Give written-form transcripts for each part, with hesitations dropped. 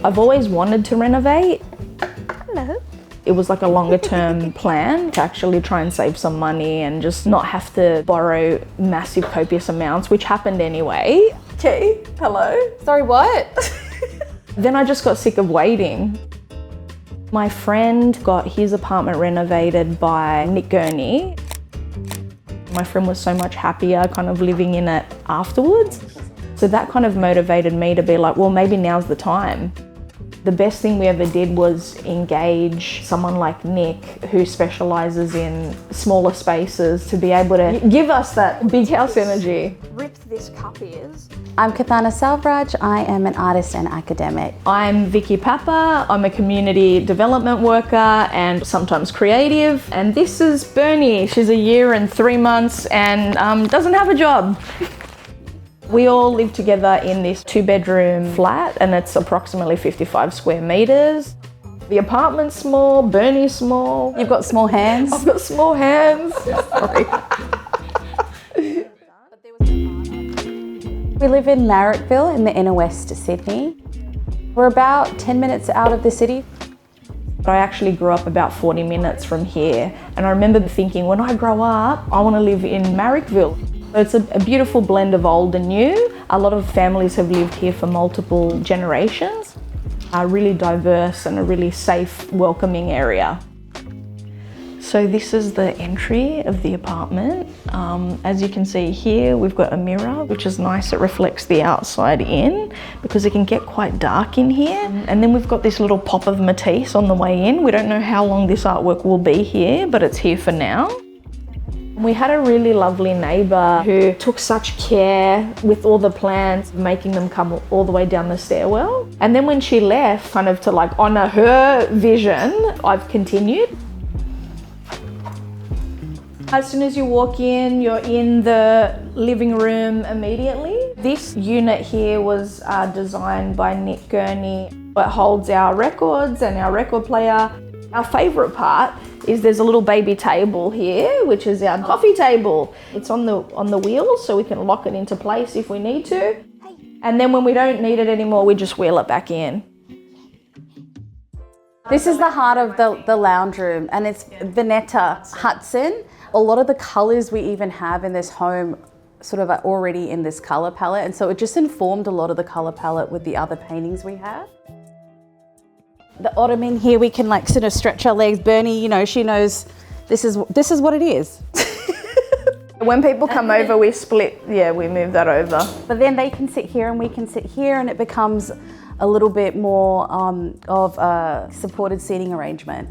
I've always wanted to renovate. Hello. It was like a longer term plan to actually try and save some money and just not have to borrow massive copious amounts, which happened anyway. Okay, hello. Sorry, what? Then I just got sick of waiting. My friend got his apartment renovated by Nick Gurney. My friend was so much happier kind of living in it afterwards. So that kind of motivated me to be like, well, maybe now's the time. The best thing we ever did was engage someone like Nick, who specialises in smaller spaces, to be able to give us that big house energy. Ripped this cup is. I'm Kirthana Selvaraj. I am an artist and academic. I'm Vicki Papa. I'm a community development worker and sometimes creative. And this is Bernie. She's a year and 3 months and doesn't have a job. We all live together in this 2-bedroom flat and it's approximately 55 square metres. The apartment's small, Bernie's small. You've got small hands. I've got small hands. Sorry. We live in Marrickville in the inner west of Sydney. We're about 10 minutes out of the city. I actually grew up about 40 minutes from here and I remember thinking, when I grow up, I want to live in Marrickville. It's a beautiful blend of old and new. A lot of families have lived here for multiple generations. A really diverse and a really safe, welcoming area. So this is the entry of the apartment. As you can see here, we've got a mirror, which is nice. It reflects the outside in because it can get quite dark in here. And then we've got this little pop of Matisse on the way in. We don't know how long this artwork will be here, but it's here for now. We had a really lovely neighbour who took such care with all the plants, making them come all the way down the stairwell. And then when she left, kind of to like honour her vision, I've continued. As soon as you walk in, you're in the living room immediately. This unit here was designed by Nick Gurney. It holds our records and our record player. Our favourite part is there's a little baby table here, which is our coffee table. It's on the wheels, so we can lock it into place if we need to. And then when we don't need it anymore, we just wheel it back in. This is the heart of the lounge room, and it's Veneta Hudson. A lot of the colours we even have in this home sort of are already in this colour palette, and so it just informed a lot of the colour palette with the other paintings we have. The ottoman here, we can like sort of stretch our legs. Bernie, you know, she knows this is what it is. When people come over, we split, we move that over. But then they can sit here and we can sit here, and it becomes a little bit more of a supported seating arrangement.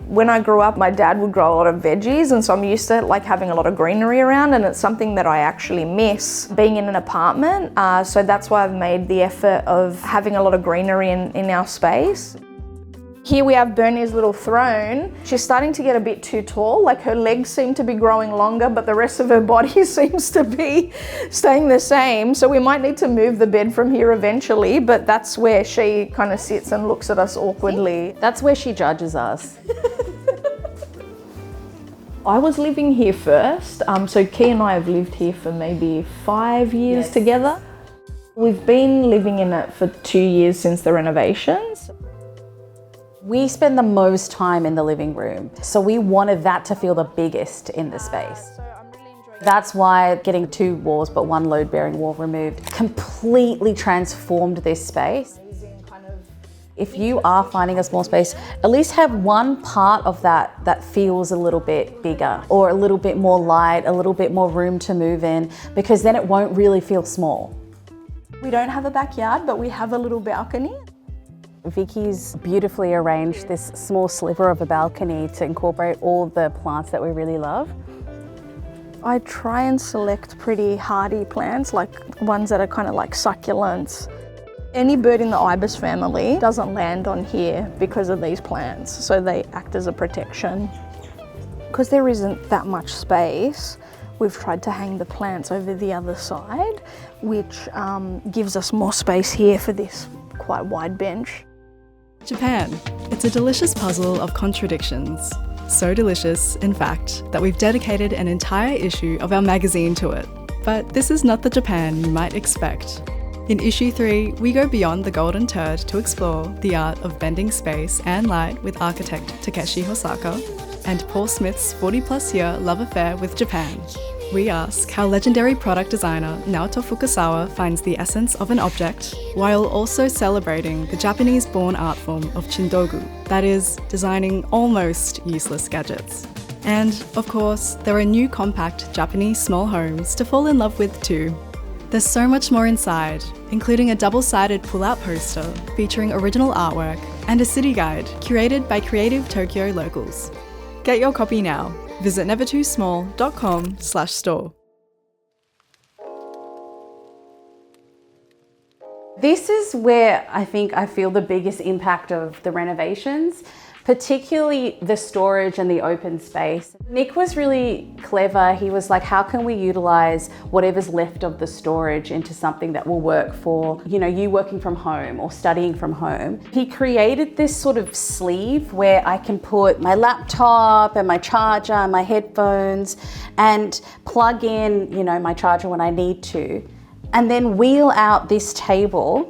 When I grew up, my dad would grow a lot of veggies, and so I'm used to like having a lot of greenery around, and it's something that I actually miss being in an apartment. So that's why I've made the effort of having a lot of greenery in our space. Here we have Bernie's little throne. She's starting to get a bit too tall, like her legs seem to be growing longer, but the rest of her body seems to be staying the same. So we might need to move the bed from here eventually, but that's where she kind of sits and looks at us awkwardly. That's where she judges us. I was living here first, so Key and I have lived here for maybe 5 years together. We've been living in it for 2 years since the renovations. We spend the most time in the living room, so we wanted that to feel the biggest in the space. That's why getting 2 walls but 1 load-bearing wall removed completely transformed this space. If you are finding a small space, at least have one part of that feels a little bit bigger or a little bit more light, a little bit more room to move in, because then it won't really feel small. We don't have a backyard, but we have a little balcony. Vicky's beautifully arranged this small sliver of a balcony to incorporate all the plants that we really love. I try and select pretty hardy plants, like ones that are kind of like succulents. Any bird in the ibis family doesn't land on here because of these plants, so they act as a protection. Because there isn't that much space, we've tried to hang the plants over the other side, which gives us more space here for this quite wide bench. Japan. It's a delicious puzzle of contradictions. So delicious, in fact, that we've dedicated an entire issue of our magazine to it. But this is not the Japan you might expect. In issue 3, we go beyond the golden turd to explore the art of bending space and light with architect Takeshi Hosaka and Paul Smith's 40-plus year love affair with Japan. We ask how legendary product designer Naoto Fukasawa finds the essence of an object while also celebrating the Japanese-born art form of chindogu, that is, designing almost useless gadgets. And, of course, there are new compact Japanese small homes to fall in love with too. There's so much more inside, including a double-sided pull-out poster featuring original artwork and a city guide curated by creative Tokyo locals. Get your copy now. Visit nevertoosmall.com/store. This is where I think I feel the biggest impact of the renovations, particularly the storage and the open space. Nick was really clever. He was like, how can we utilize whatever's left of the storage into something that will work for, you working from home or studying from home. He created this sort of sleeve where I can put my laptop and my charger and my headphones and plug in, my charger when I need to, and then wheel out this table,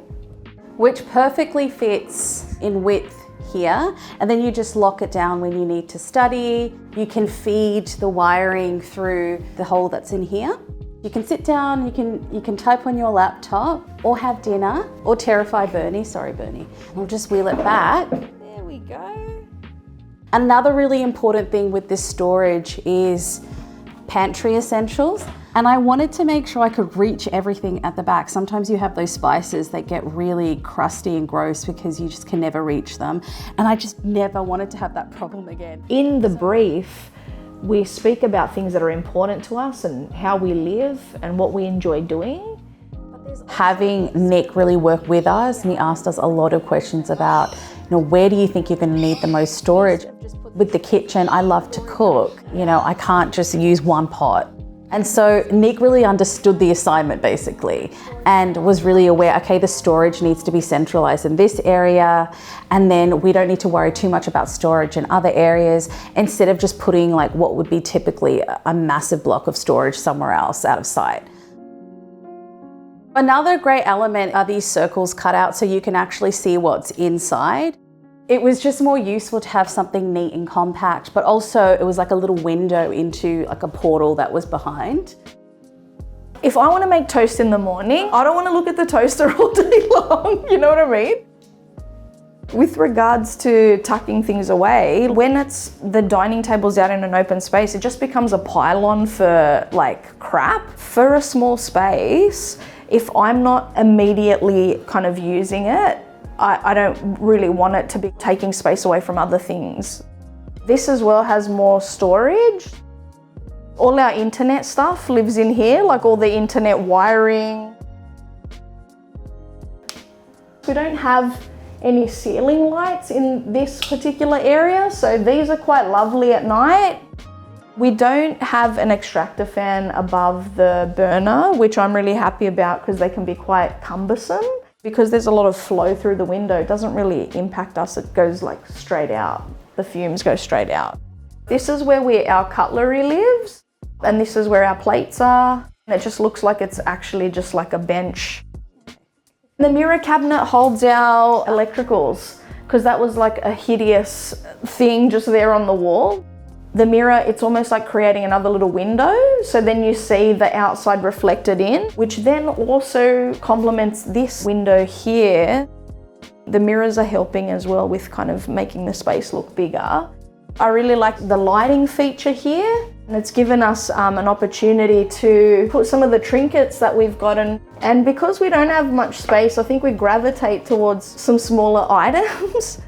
which perfectly fits in width here, and then you just lock it down when you need to study. You can feed the wiring through the hole that's in here. You can sit down, you can type on your laptop or have dinner or terrify Bernie. Sorry, Bernie. We'll just wheel it back. There we go. Another really important thing with this storage is pantry essentials. And I wanted to make sure I could reach everything at the back. Sometimes you have those spices that get really crusty and gross because you just can never reach them. And I just never wanted to have that problem again. In the brief, we speak about things that are important to us and how we live and what we enjoy doing. Having Nick really work with us, and he asked us a lot of questions about, where do you think you're going to need the most storage? With the kitchen, I love to cook. I can't just use one pot. And so Nick really understood the assignment basically and was really aware, okay, the storage needs to be centralized in this area, and then we don't need to worry too much about storage in other areas, instead of just putting like what would be typically a massive block of storage somewhere else out of sight. Another great element are these circles cut out so you can actually see what's inside. It was just more useful to have something neat and compact, but also it was like a little window into like a portal that was behind. If I want to make toast in the morning, I don't want to look at the toaster all day long, you know what I mean? With regards to tucking things away, when it's the dining table's out in an open space, it just becomes a pylon for like crap. For a small space, if I'm not immediately kind of using it, I don't really want it to be taking space away from other things. This as well has more storage. All our internet stuff lives in here, like all the internet wiring. We don't have any ceiling lights in this particular area, so these are quite lovely at night. We don't have an extractor fan above the burner, which I'm really happy about because they can be quite cumbersome. Because there's a lot of flow through the window, it doesn't really impact us, it goes like straight out. The fumes go straight out. This is where our cutlery lives, and this is where our plates are. And it just looks like it's actually just like a bench. The mirror cabinet holds our electricals, because that was like a hideous thing just there on the wall. The mirror, it's almost like creating another little window, so then you see the outside reflected in, which then also complements this window here. The mirrors are helping as well with kind of making the space look bigger. I really like the lighting feature here, and it's given us an opportunity to put some of the trinkets that we've gotten. And because we don't have much space, I think we gravitate towards some smaller items.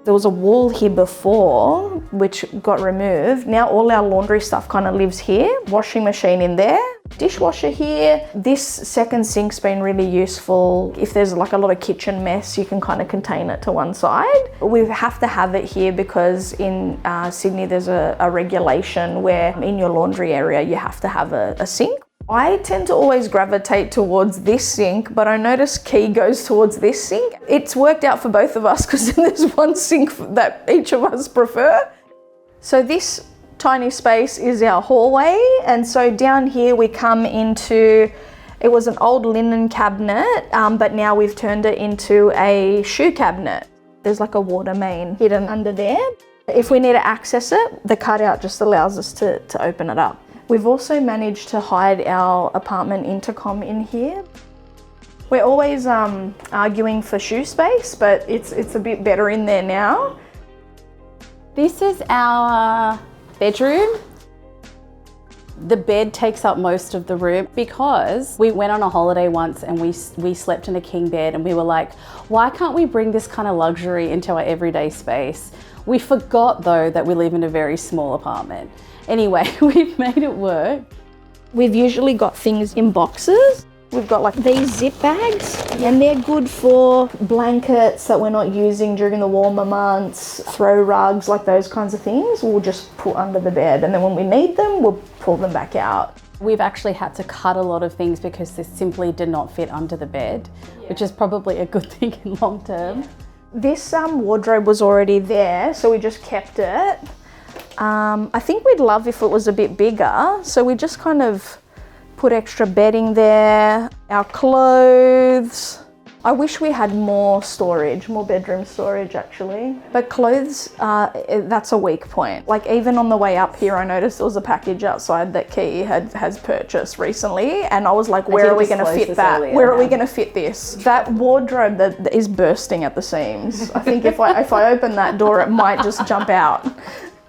There was a wall here before, which got removed. Now all our laundry stuff kind of lives here. Washing machine in there, dishwasher here. This second sink's been really useful. If there's like a lot of kitchen mess, you can kind of contain it to one side. We have to have it here because in Sydney, there's a regulation where in your laundry area, you have to have a sink. I tend to always gravitate towards this sink, but I notice Key goes towards this sink. It's worked out for both of us because there's one sink that each of us prefer. So this tiny space is our hallway, and so down here we come into It was an old linen cabinet, but now we've turned it into a shoe cabinet. There's like a water main hidden under there. If we need to access it, the cutout just allows us to open it up. We've also managed to hide our apartment intercom in here. We're always arguing for shoe space, but it's a bit better in there now. This is our bedroom. The bed takes up most of the room because we went on a holiday once and we slept in a king bed, and we were like, why can't we bring this kind of luxury into our everyday space? We forgot though that we live in a very small apartment. Anyway, we've made it work. We've usually got things in boxes. We've got like these zip bags, and they're good for blankets that we're not using during the warmer months, throw rugs, like those kinds of things. We'll just put under the bed, and then when we need them, we'll pull them back out. We've actually had to cut a lot of things because they simply did not fit under the bed, which is probably a good thing in long term. This wardrobe was already there, so we just kept it. I think we'd love if it was a bit bigger, so we just kind of put extra bedding there, our clothes. I wish we had more storage, more bedroom storage actually. But clothes, that's a weak point. Like even on the way up here, I noticed there was a package outside that Key has purchased recently, and I was like, where are we going to fit that? Where are we going to fit this? That wardrobe that is bursting at the seams. I think if I open that door, it might just jump out.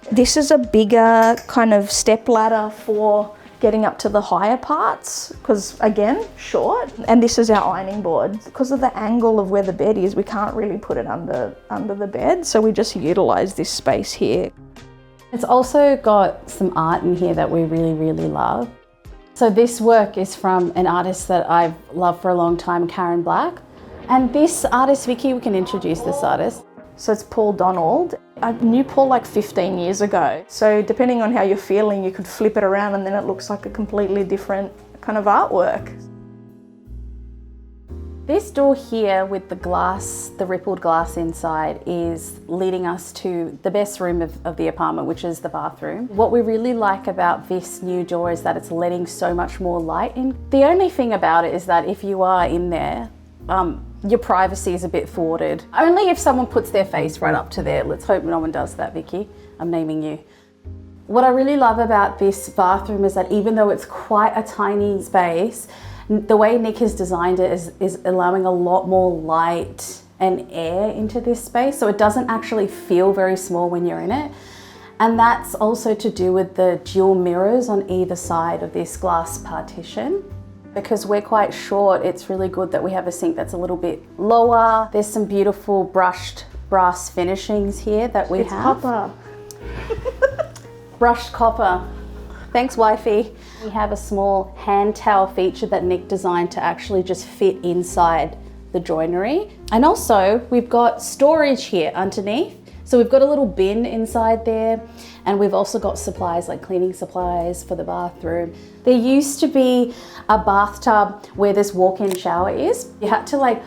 This is a bigger kind of step ladder for getting up to the higher parts, because again, short. And this is our ironing board. Because of the angle of where the bed is, we can't really put it under the bed, so we just utilize this space here. It's also got some art in here that we really, really love. So this work is from an artist that I've loved for a long time, Karen Black. And this artist, Vicki, we can introduce this artist. So it's Paul Donald. I knew Paul like 15 years ago. So depending on how you're feeling, you could flip it around and then it looks like a completely different kind of artwork. This door here with the glass, the rippled glass inside, is leading us to the best room of the apartment, which is the bathroom. What we really like about this new door is that it's letting so much more light in. The only thing about it is that if you are in there, your privacy is a bit thwarted. Only if someone puts their face right up to there. Let's hope no one does that, Vicki. I'm naming you. What I really love about this bathroom is that even though it's quite a tiny space, the way Nick has designed it is allowing a lot more light and air into this space, so it doesn't actually feel very small when you're in it. And that's also to do with the dual mirrors on either side of this glass partition. Because we're quite short, it's really good that we have a sink that's a little bit lower. There's some beautiful brushed brass finishings here that we have. It's copper. Brushed copper. Thanks, wifey. We have a small hand towel feature that Nick designed to actually just fit inside the joinery. And also, we've got storage here underneath. So we've got a little bin inside there, and we've also got supplies like cleaning supplies for the bathroom. There used to be a bathtub where this walk-in shower is. You had to like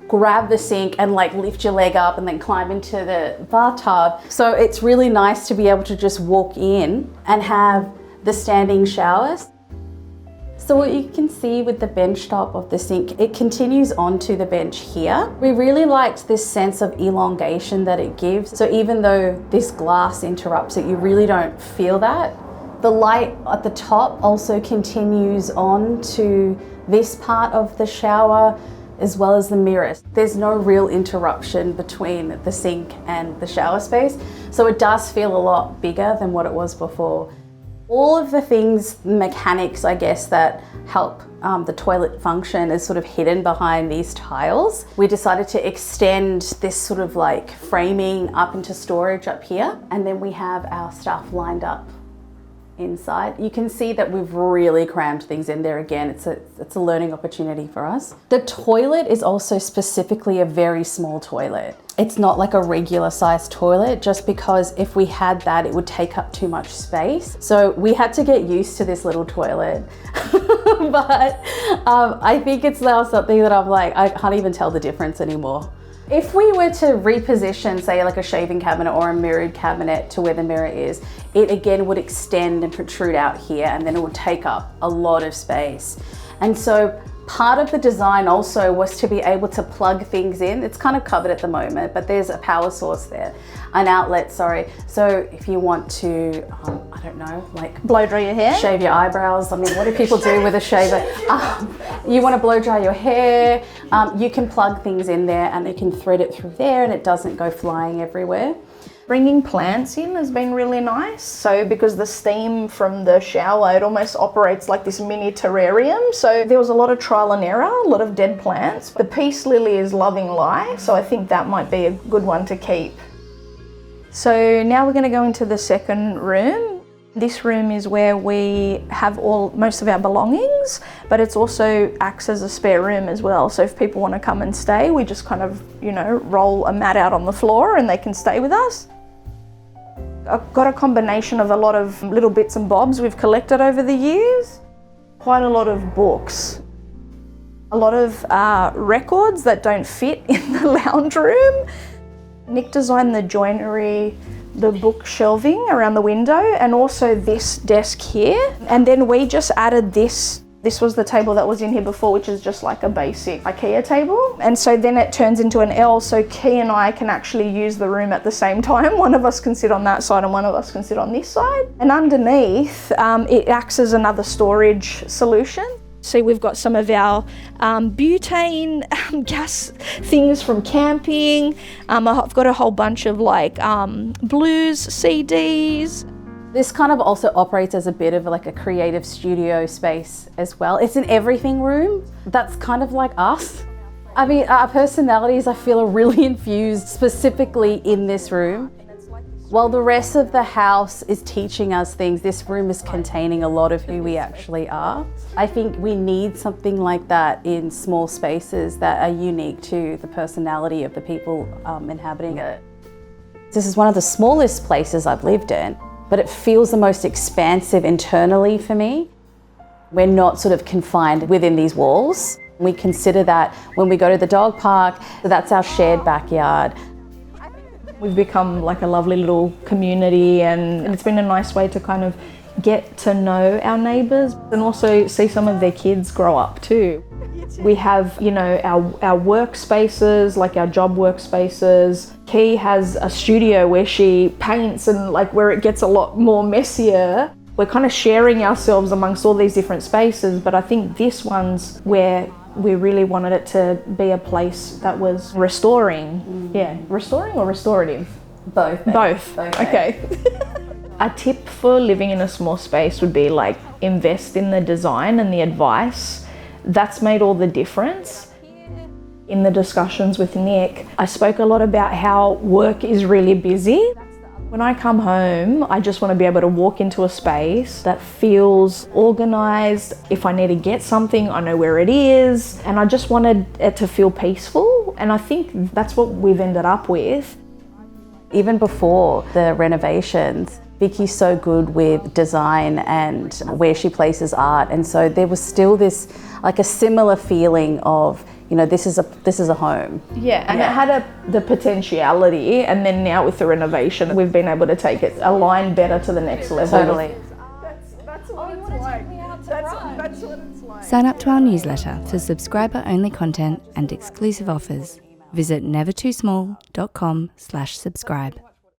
grab the sink and like lift your leg up and then climb into the bathtub. So it's really nice to be able to just walk in and have the standing showers. So what you can see with the bench top of the sink, it continues onto the bench here. We really liked this sense of elongation that it gives. So even though this glass interrupts it, you really don't feel that. The light at the top also continues on to this part of the shower, as well as the mirrors. There's no real interruption between the sink and the shower space, so it does feel a lot bigger than what it was before. All of the things, mechanics, I guess, that help the toilet function is sort of hidden behind these tiles. We decided to extend this sort of like framing up into storage up here, and then we have our stuff lined up inside. You can see that we've really crammed things in there again. It's a learning opportunity for us. The toilet is also specifically a very small toilet. It's not like a regular sized toilet, just because if we had that, it would take up too much space. So we had to get used to this little toilet. But I think it's now something that I'm like, I can't even tell the difference anymore. If we were to reposition, say like a shaving cabinet or a mirrored cabinet to where the mirror is, it again would extend and protrude out here, and then it would take up a lot of space. And so Part of the design also was to be able to plug things in. It's kind of covered at the moment, but there's a power source there, an outlet, sorry. So if you want to, I don't know, like Blow dry your hair? shave your eyebrows. I mean, what do people do with a shaver? You want to blow dry your hair, you can plug things in there and you can thread it through there and it doesn't go flying everywhere. Bringing plants in has been really nice. So because the steam from the shower, it almost operates like this mini terrarium. So there was a lot of trial and error, a lot of dead plants. The peace lily is loving life, so I think that might be a good one to keep. So now we're going to go into the second room. This room is where we have most of our belongings, but it's also acts as a spare room as well. So if people want to come and stay, we just kind of, roll a mat out on the floor and they can stay with us. I've got a combination of a lot of little bits and bobs we've collected over the years. Quite a lot of books. A lot of records that don't fit in the lounge room. Nick designed the joinery, the book shelving around the window, and also this desk here. And then we just added this. This was the table that was in here before, which is just like a basic IKEA table. And so then it turns into an L, so Key and I can actually use the room at the same time. One of us can sit on that side and one of us can sit on this side. And underneath, it acts as another storage solution. So we've got some of our butane gas things from camping. I've got a whole bunch of like blues CDs. This kind of also operates as a bit of like a creative studio space as well. It's an everything room. That's kind of like us. I mean, our personalities, I feel, are really infused specifically in this room. While the rest of the house is teaching us things, this room is containing a lot of who we actually are. I think we need something like that in small spaces that are unique to the personality of the people inhabiting it. This is one of the smallest places I've lived in, but it feels the most expansive internally for me. We're not sort of confined within these walls. We consider that when we go to the dog park, that's our shared backyard. We've become like a lovely little community, and it's been a nice way to kind of get to know our neighbours and also see some of their kids grow up too. We have, our workspaces, like our job workspaces. Key has a studio where she paints and like where it gets a lot more messier. We're kind of sharing ourselves amongst all these different spaces, but I think this one's where we really wanted it to be a place that was restoring. Yeah, restoring or restorative? Both. Both. Okay. A tip for living in a small space would be like invest in the design and the advice. That's made all the difference. In the discussions with Nick, I spoke a lot about how work is really busy. When I come home, I just want to be able to walk into a space that feels organised. If I need to get something, I know where it is. And I just wanted it to feel peaceful. And I think that's what we've ended up with. Even before the renovations, Vicky's so good with design and where she places art. And so there was still this, like a similar feeling of, this is a home. Yeah, and it had the potentiality, and then now with the renovation, we've been able to take it a line better to the next level. Totally. That's what it's like. That's what it's like. Sign up to our newsletter for subscriber-only content and exclusive offers. Visit nevertoosmall.com/subscribe.